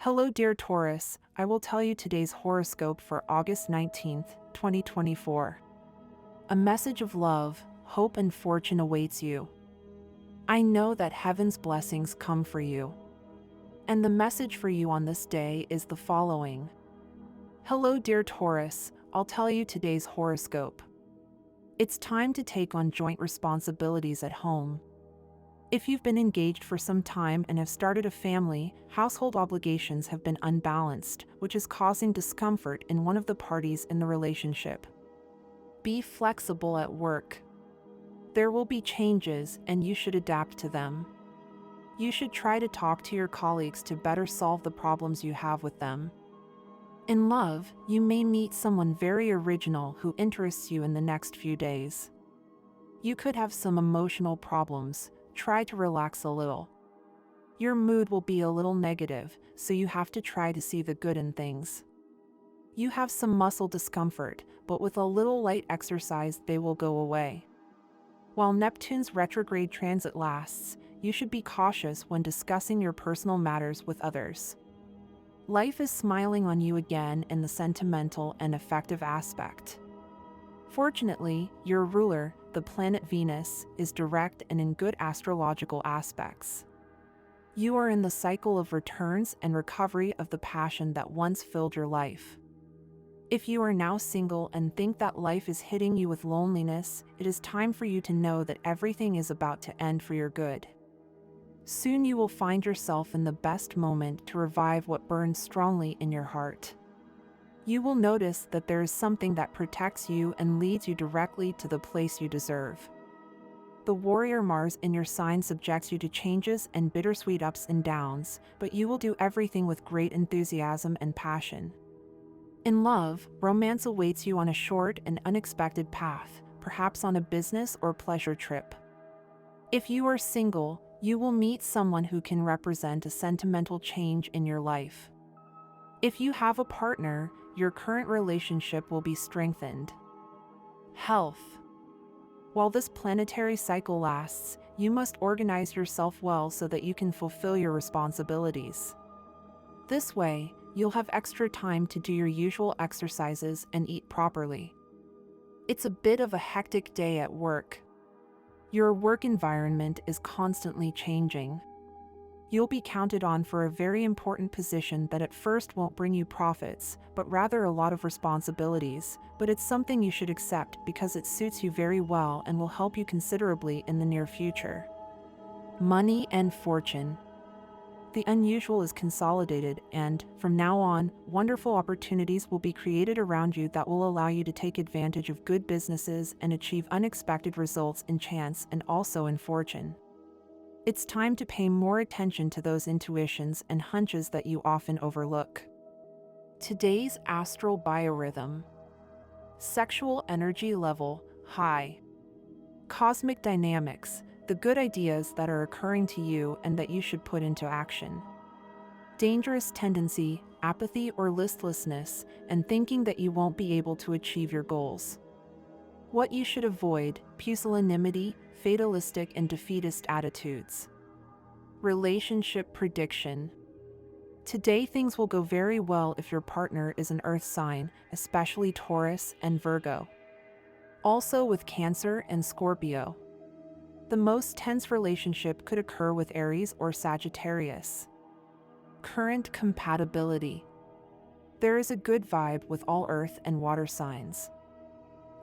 Hello, dear Taurus. I will tell you today's horoscope for August 19th, 2024. A message of love, hope, and fortune awaits you. I know that heaven's blessings come for you. And the message for you on this day is the following. Hello, dear Taurus. I'll tell you today's horoscope. It's time to take on joint responsibilities at home. If you've been engaged for some time and have started a family, household obligations have been unbalanced, which is causing discomfort in one of the parties in the relationship. Be flexible at work. There will be changes and you should adapt to them. You should try to talk to your colleagues to better solve the problems you have with them. In love, you may meet someone very original who interests you in the next few days. You could have some emotional problems. Try to relax a little. Your mood will be a little negative, so you have to try to see the good in things. You have some muscle discomfort, but with a little light exercise they will go away. While Neptune's retrograde transit lasts, you should be cautious when discussing your personal matters with others. Life is smiling on you again in the sentimental and affective aspect. Fortunately, your ruler, the planet Venus, is direct and in good astrological aspects. You are in the cycle of returns and recovery of the passion that once filled your life. If you are now single and think that life is hitting you with loneliness, it is time for you to know that everything is about to end for your good. Soon you will find yourself in the best moment to revive what burns strongly in your heart. You will notice that there is something that protects you and leads you directly to the place you deserve. The warrior Mars in your sign subjects you to changes and bittersweet ups and downs, but you will do everything with great enthusiasm and passion. In love, romance awaits you on a short and unexpected path, perhaps on a business or pleasure trip. If you are single, you will meet someone who can represent a sentimental change in your life. If you have a partner, your current relationship will be strengthened. Health. While this planetary cycle lasts, you must organize yourself well so that you can fulfill your responsibilities. This way, you'll have extra time to do your usual exercises and eat properly. It's a bit of a hectic day at work. Your work environment is constantly changing. You'll be counted on for a very important position that at first won't bring you profits, but rather a lot of responsibilities, but it's something you should accept because it suits you very well and will help you considerably in the near future. Money and fortune. The unusual is consolidated and, from now on, wonderful opportunities will be created around you that will allow you to take advantage of good businesses and achieve unexpected results in chance and also in fortune. It's time to pay more attention to those intuitions and hunches that you often overlook. Today's astral biorhythm. Sexual energy level, high. Cosmic dynamics, the good ideas that are occurring to you and that you should put into action. Dangerous tendency, apathy or listlessness, and thinking that you won't be able to achieve your goals. What you should avoid, pusillanimity, fatalistic and defeatist attitudes. Relationship prediction. Today things will go very well if your partner is an earth sign, especially Taurus and Virgo. Also with Cancer and Scorpio. The most tense relationship could occur with Aries or Sagittarius. Current compatibility. There is a good vibe with all earth and water signs.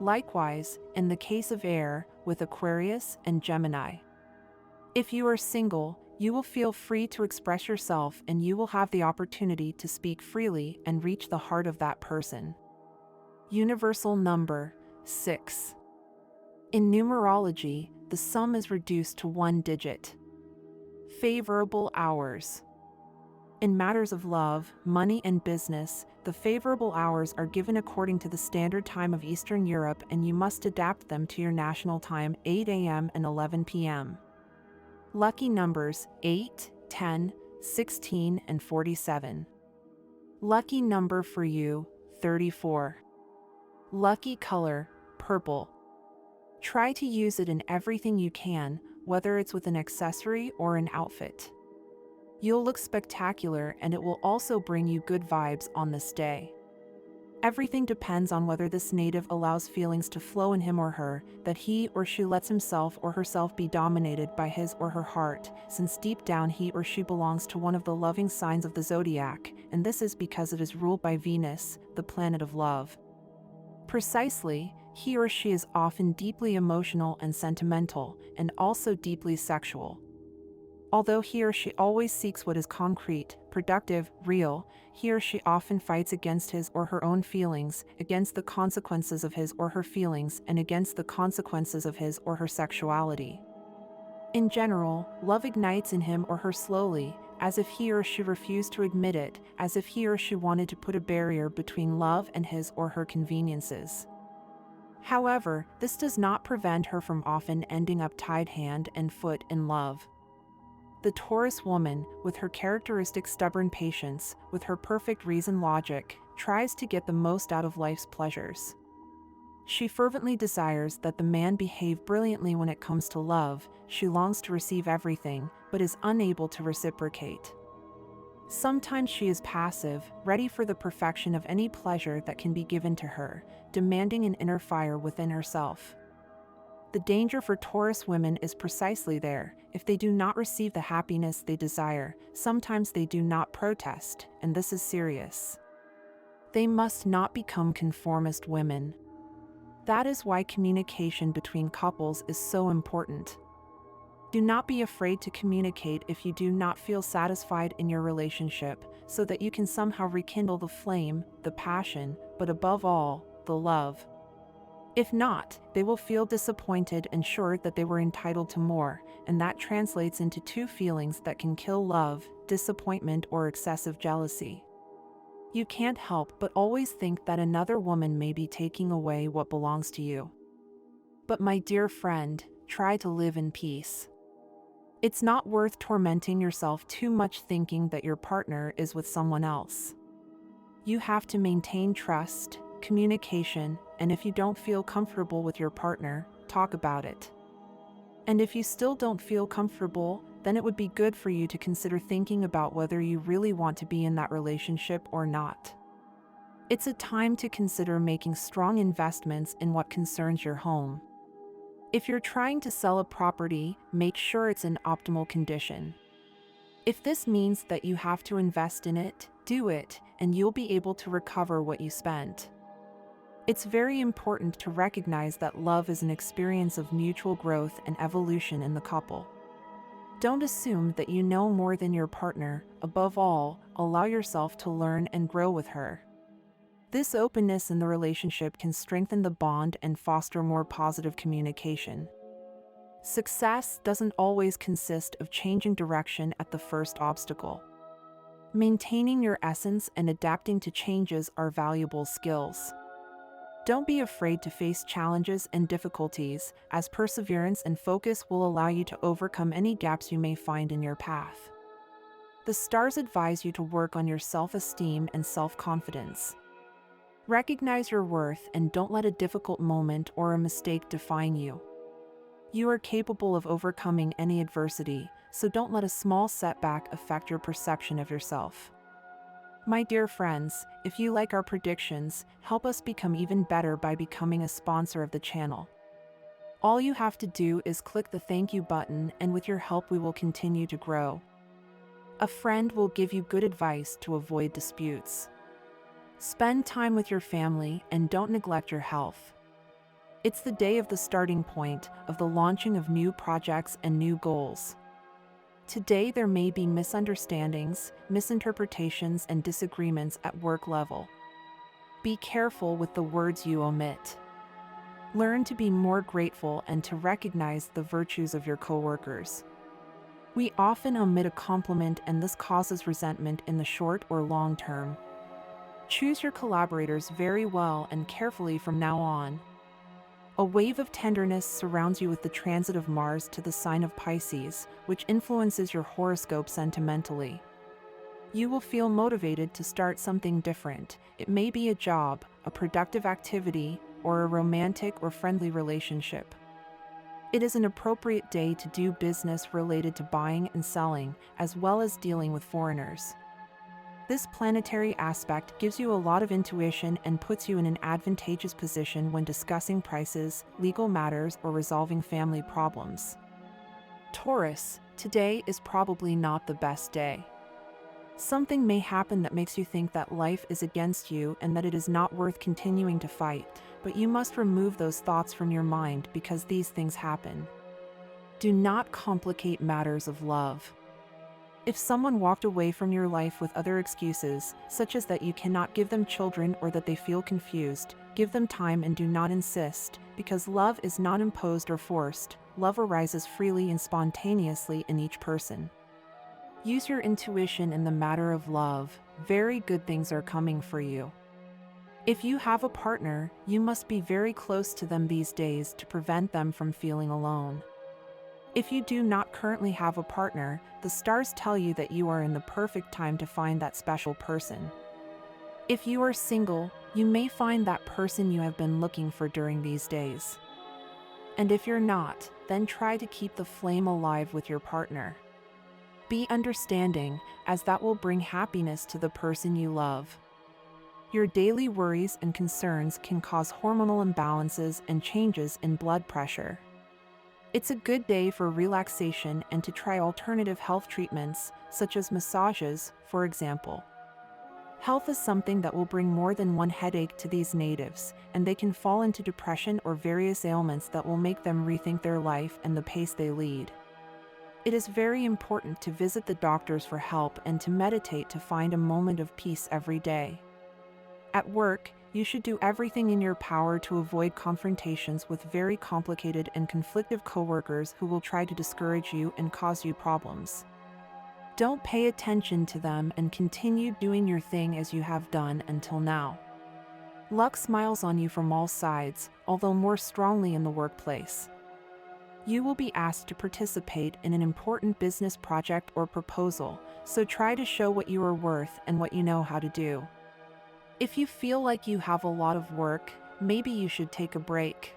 Likewise, in the case of air, with Aquarius and Gemini. If you are single, you will feel free to express yourself and you will have the opportunity to speak freely and reach the heart of that person. Universal number, 6. In numerology, the sum is reduced to one digit. Favorable hours. In matters of love, money, and business, the favorable hours are given according to the standard time of Eastern Europe and you must adapt them to your national time, 8 a.m. and 11 p.m. Lucky numbers, 8, 10, 16, and 47. Lucky number for you, 34. Lucky color, purple. Try to use it in everything you can, whether it's with an accessory or an outfit. You'll look spectacular, and it will also bring you good vibes on this day. Everything depends on whether this native allows feelings to flow in him or her, that he or she lets himself or herself be dominated by his or her heart, since deep down he or she belongs to one of the loving signs of the zodiac, and this is because it is ruled by Venus, the planet of love. Precisely, he or she is often deeply emotional and sentimental, and also deeply sexual. Although he or she always seeks what is concrete, productive, real, he or she often fights against his or her own feelings, against the consequences of his or her feelings, and against the consequences of his or her sexuality. In general, love ignites in him or her slowly, as if he or she refused to admit it, as if he or she wanted to put a barrier between love and his or her conveniences. However, this does not prevent her from often ending up tied hand and foot in love. The Taurus woman, with her characteristic stubborn patience, with her perfect reason logic, tries to get the most out of life's pleasures. She fervently desires that the man behave brilliantly when it comes to love. She longs to receive everything, but is unable to reciprocate. Sometimes she is passive, ready for the perfection of any pleasure that can be given to her, demanding an inner fire within herself. The danger for Taurus women is precisely there. If they do not receive the happiness they desire, sometimes they do not protest, and this is serious. They must not become conformist women. That is why communication between couples is so important. Do not be afraid to communicate if you do not feel satisfied in your relationship, so that you can somehow rekindle the flame, the passion, but above all, the love. If not, they will feel disappointed and sure that they were entitled to more, and that translates into two feelings that can kill love: disappointment or excessive jealousy. You can't help but always think that another woman may be taking away what belongs to you. But my dear friend, try to live in peace. It's not worth tormenting yourself too much thinking that your partner is with someone else. You have to maintain trust, communication, and if you don't feel comfortable with your partner, talk about it. And if you still don't feel comfortable, then it would be good for you to consider thinking about whether you really want to be in that relationship or not. It's a time to consider making strong investments in what concerns your home. If you're trying to sell a property, make sure it's in optimal condition. If this means that you have to invest in it, do it, and you'll be able to recover what you spent. It's very important to recognize that love is an experience of mutual growth and evolution in the couple. Don't assume that you know more than your partner. Above all, allow yourself to learn and grow with her. This openness in the relationship can strengthen the bond and foster more positive communication. Success doesn't always consist of changing direction at the first obstacle. Maintaining your essence and adapting to changes are valuable skills. Don't be afraid to face challenges and difficulties, as perseverance and focus will allow you to overcome any gaps you may find in your path. The stars advise you to work on your self-esteem and self-confidence. Recognize your worth and don't let a difficult moment or a mistake define you. You are capable of overcoming any adversity, so don't let a small setback affect your perception of yourself. My dear friends, if you like our predictions, help us become even better by becoming a sponsor of the channel. All you have to do is click the thank you button, and with your help we will continue to grow. A friend will give you good advice to avoid disputes. Spend time with your family and don't neglect your health. It's the day of the starting point, of the launching of new projects and new goals. Today there may be misunderstandings, misinterpretations, and disagreements at work level. Be careful with the words you omit. Learn to be more grateful and to recognize the virtues of your coworkers. We often omit a compliment, and this causes resentment in the short or long term. Choose your collaborators very well and carefully from now on. A wave of tenderness surrounds you with the transit of Mars to the sign of Pisces, which influences your horoscope sentimentally. You will feel motivated to start something different. It may be a job, a productive activity, or a romantic or friendly relationship. It is an appropriate day to do business related to buying and selling, as well as dealing with foreigners. This planetary aspect gives you a lot of intuition and puts you in an advantageous position when discussing prices, legal matters, or resolving family problems. Taurus, today is probably not the best day. Something may happen that makes you think that life is against you and that it is not worth continuing to fight, but you must remove those thoughts from your mind because these things happen. Do not complicate matters of love. If someone walked away from your life with other excuses, such as that you cannot give them children or that they feel confused, give them time and do not insist, because love is not imposed or forced. Love arises freely and spontaneously in each person. Use your intuition in the matter of love. Very good things are coming for you. If you have a partner, you must be very close to them these days to prevent them from feeling alone. If you do not currently have a partner, the stars tell you that you are in the perfect time to find that special person. If you are single, you may find that person you have been looking for during these days. And if you're not, then try to keep the flame alive with your partner. Be understanding, as that will bring happiness to the person you love. Your daily worries and concerns can cause hormonal imbalances and changes in blood pressure. It's a good day for relaxation and to try alternative health treatments, such as massages, for example. Health is something that will bring more than one headache to these natives, and they can fall into depression or various ailments that will make them rethink their life and the pace they lead. It is very important to visit the doctors for help and to meditate to find a moment of peace every day. At work, you should do everything in your power to avoid confrontations with very complicated and conflictive coworkers who will try to discourage you and cause you problems. Don't pay attention to them and continue doing your thing as you have done until now. Luck smiles on you from all sides, although more strongly in the workplace. You will be asked to participate in an important business project or proposal, so try to show what you are worth and what you know how to do. If you feel like you have a lot of work, maybe you should take a break.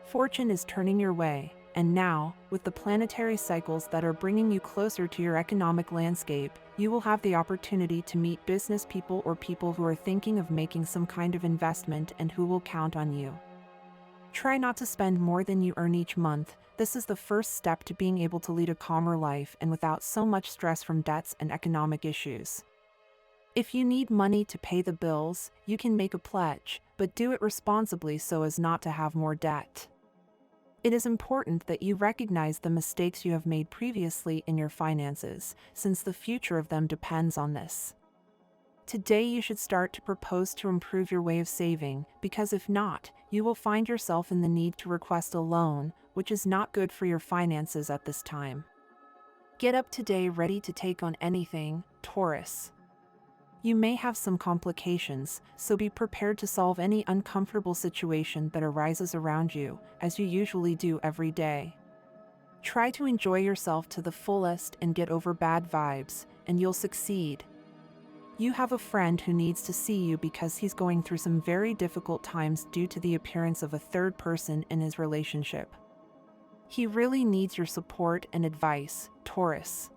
Fortune is turning your way, and now, with the planetary cycles that are bringing you closer to your economic landscape, you will have the opportunity to meet business people or people who are thinking of making some kind of investment and who will count on you. Try not to spend more than you earn each month. This is the first step to being able to lead a calmer life and without so much stress from debts and economic issues. If you need money to pay the bills, you can make a pledge, but do it responsibly so as not to have more debt. It is important that you recognize the mistakes you have made previously in your finances, since the future of them depends on this. Today you should start to propose to improve your way of saving, because if not, you will find yourself in the need to request a loan, which is not good for your finances at this time. Get up today ready to take on anything, Taurus. You may have some complications, so be prepared to solve any uncomfortable situation that arises around you, as you usually do every day. Try to enjoy yourself to the fullest and get over bad vibes, and you'll succeed. You have a friend who needs to see you because he's going through some very difficult times due to the appearance of a third person in his relationship. He really needs your support and advice, Taurus.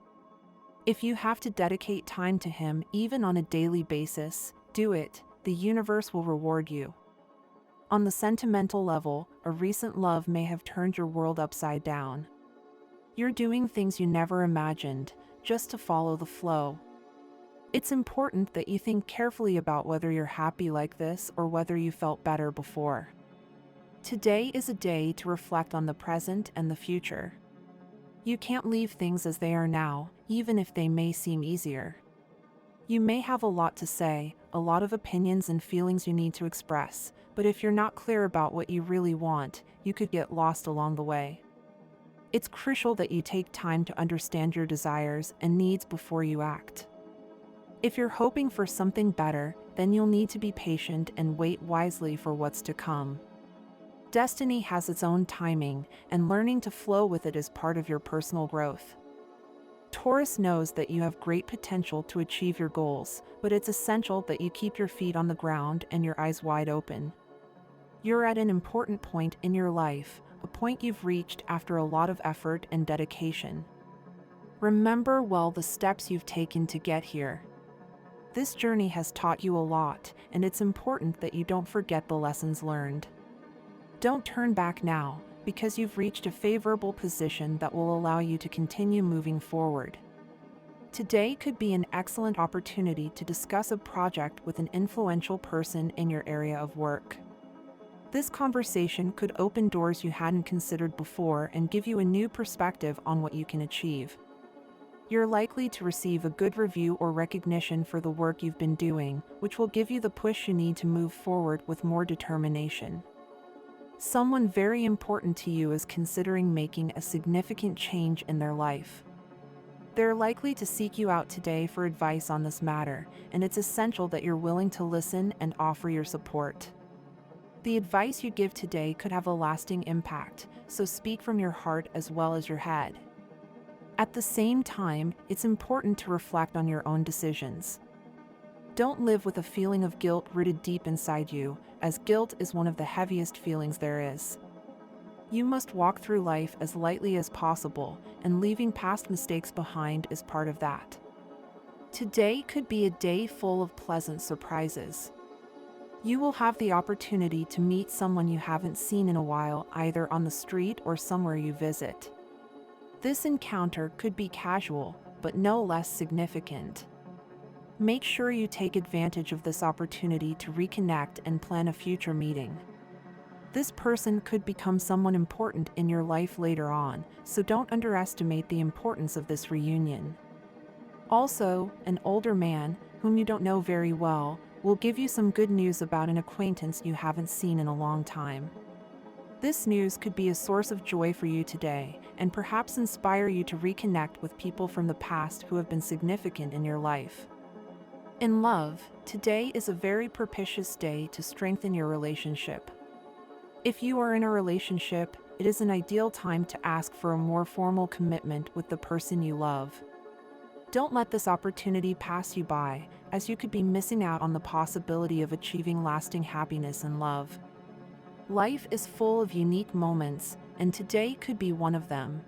If you have to dedicate time to him, even on a daily basis, do it. The universe will reward you. On the sentimental level, a recent love may have turned your world upside down. You're doing things you never imagined, just to follow the flow. It's important that you think carefully about whether you're happy like this or whether you felt better before. Today is a day to reflect on the present and the future. You can't leave things as they are now, even if they may seem easier. You may have a lot to say, a lot of opinions and feelings you need to express, but if you're not clear about what you really want, you could get lost along the way. It's crucial that you take time to understand your desires and needs before you act. If you're hoping for something better, then you'll need to be patient and wait wisely for what's to come. Destiny has its own timing, and learning to flow with it is part of your personal growth. Taurus knows that you have great potential to achieve your goals, but it's essential that you keep your feet on the ground and your eyes wide open. You're at an important point in your life, a point you've reached after a lot of effort and dedication. Remember well the steps you've taken to get here. This journey has taught you a lot, and it's important that you don't forget the lessons learned. Don't turn back now, because you've reached a favorable position that will allow you to continue moving forward. Today could be an excellent opportunity to discuss a project with an influential person in your area of work. This conversation could open doors you hadn't considered before and give you a new perspective on what you can achieve. You're likely to receive a good review or recognition for the work you've been doing, which will give you the push you need to move forward with more determination. Someone very important to you is considering making a significant change in their life. They're likely to seek you out today for advice on this matter, and it's essential that you're willing to listen and offer your support. The advice you give today could have a lasting impact, so speak from your heart as well as your head. At the same time, it's important to reflect on your own decisions. Don't live with a feeling of guilt rooted deep inside you, as guilt is one of the heaviest feelings there is. You must walk through life as lightly as possible, and leaving past mistakes behind is part of that. Today could be a day full of pleasant surprises. You will have the opportunity to meet someone you haven't seen in a while, either on the street or somewhere you visit. This encounter could be casual, but no less significant. Make sure you take advantage of this opportunity to reconnect and plan a future meeting. This person could become someone important in your life later on, so don't underestimate the importance of this reunion. Also, an older man, whom you don't know very well, will give you some good news about an acquaintance you haven't seen in a long time. This news could be a source of joy for you today, and perhaps inspire you to reconnect with people from the past who have been significant in your life. In love, today is a very propitious day to strengthen your relationship. If you are in a relationship, it is an ideal time to ask for a more formal commitment with the person you love. Don't let this opportunity pass you by, as you could be missing out on the possibility of achieving lasting happiness and love. Life is full of unique moments, and today could be one of them.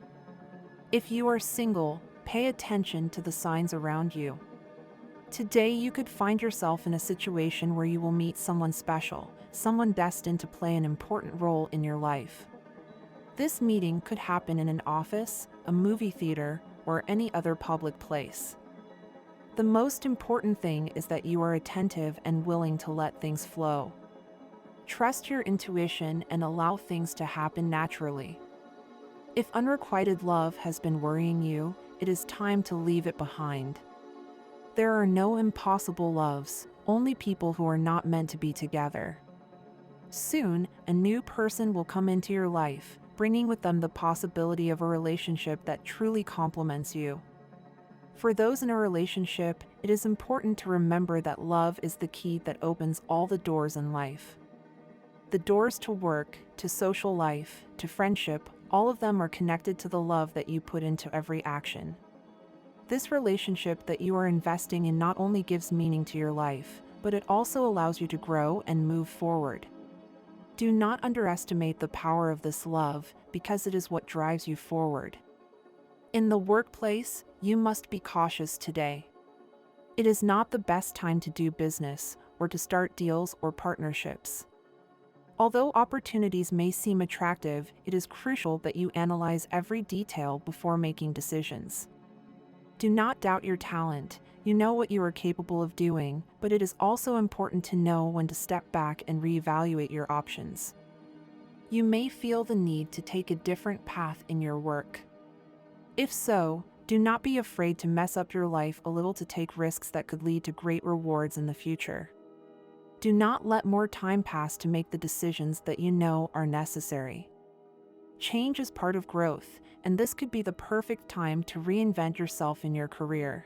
If you are single, pay attention to the signs around you. Today you could find yourself in a situation where you will meet someone special, someone destined to play an important role in your life. This meeting could happen in an office, a movie theater, or any other public place. The most important thing is that you are attentive and willing to let things flow. Trust your intuition and allow things to happen naturally. If unrequited love has been worrying you, it is time to leave it behind. There are no impossible loves, only people who are not meant to be together. Soon, a new person will come into your life, bringing with them the possibility of a relationship that truly complements you. For those in a relationship, it is important to remember that love is the key that opens all the doors in life. The doors to work, to social life, to friendship, all of them are connected to the love that you put into every action. This relationship that you are investing in not only gives meaning to your life, but it also allows you to grow and move forward. Do not underestimate the power of this love, because it is what drives you forward. In the workplace, you must be cautious today. It is not the best time to do business, or to start deals or partnerships. Although opportunities may seem attractive, it is crucial that you analyze every detail before making decisions. Do not doubt your talent. You know what you are capable of doing, but it is also important to know when to step back and reevaluate your options. You may feel the need to take a different path in your work. If so, do not be afraid to mess up your life a little to take risks that could lead to great rewards in the future. Do not let more time pass to make the decisions that you know are necessary. Change is part of growth, and this could be the perfect time to reinvent yourself in your career.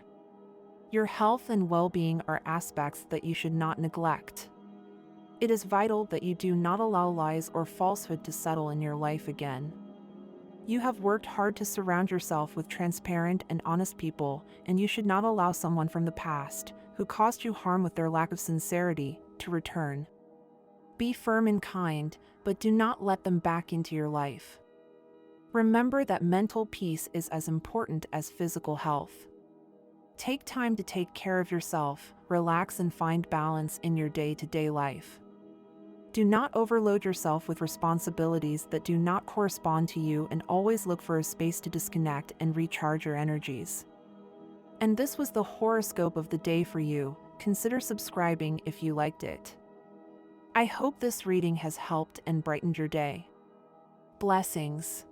Your health and well-being are aspects that you should not neglect. It is vital that you do not allow lies or falsehood to settle in your life again. You have worked hard to surround yourself with transparent and honest people, and you should not allow someone from the past, who caused you harm with their lack of sincerity, to return. Be firm and kind, but do not let them back into your life. Remember that mental peace is as important as physical health. Take time to take care of yourself, relax and find balance in your day-to-day life. Do not overload yourself with responsibilities that do not correspond to you, and always look for a space to disconnect and recharge your energies. And this was the horoscope of the day for you. Consider subscribing if you liked it. I hope this reading has helped and brightened your day. Blessings.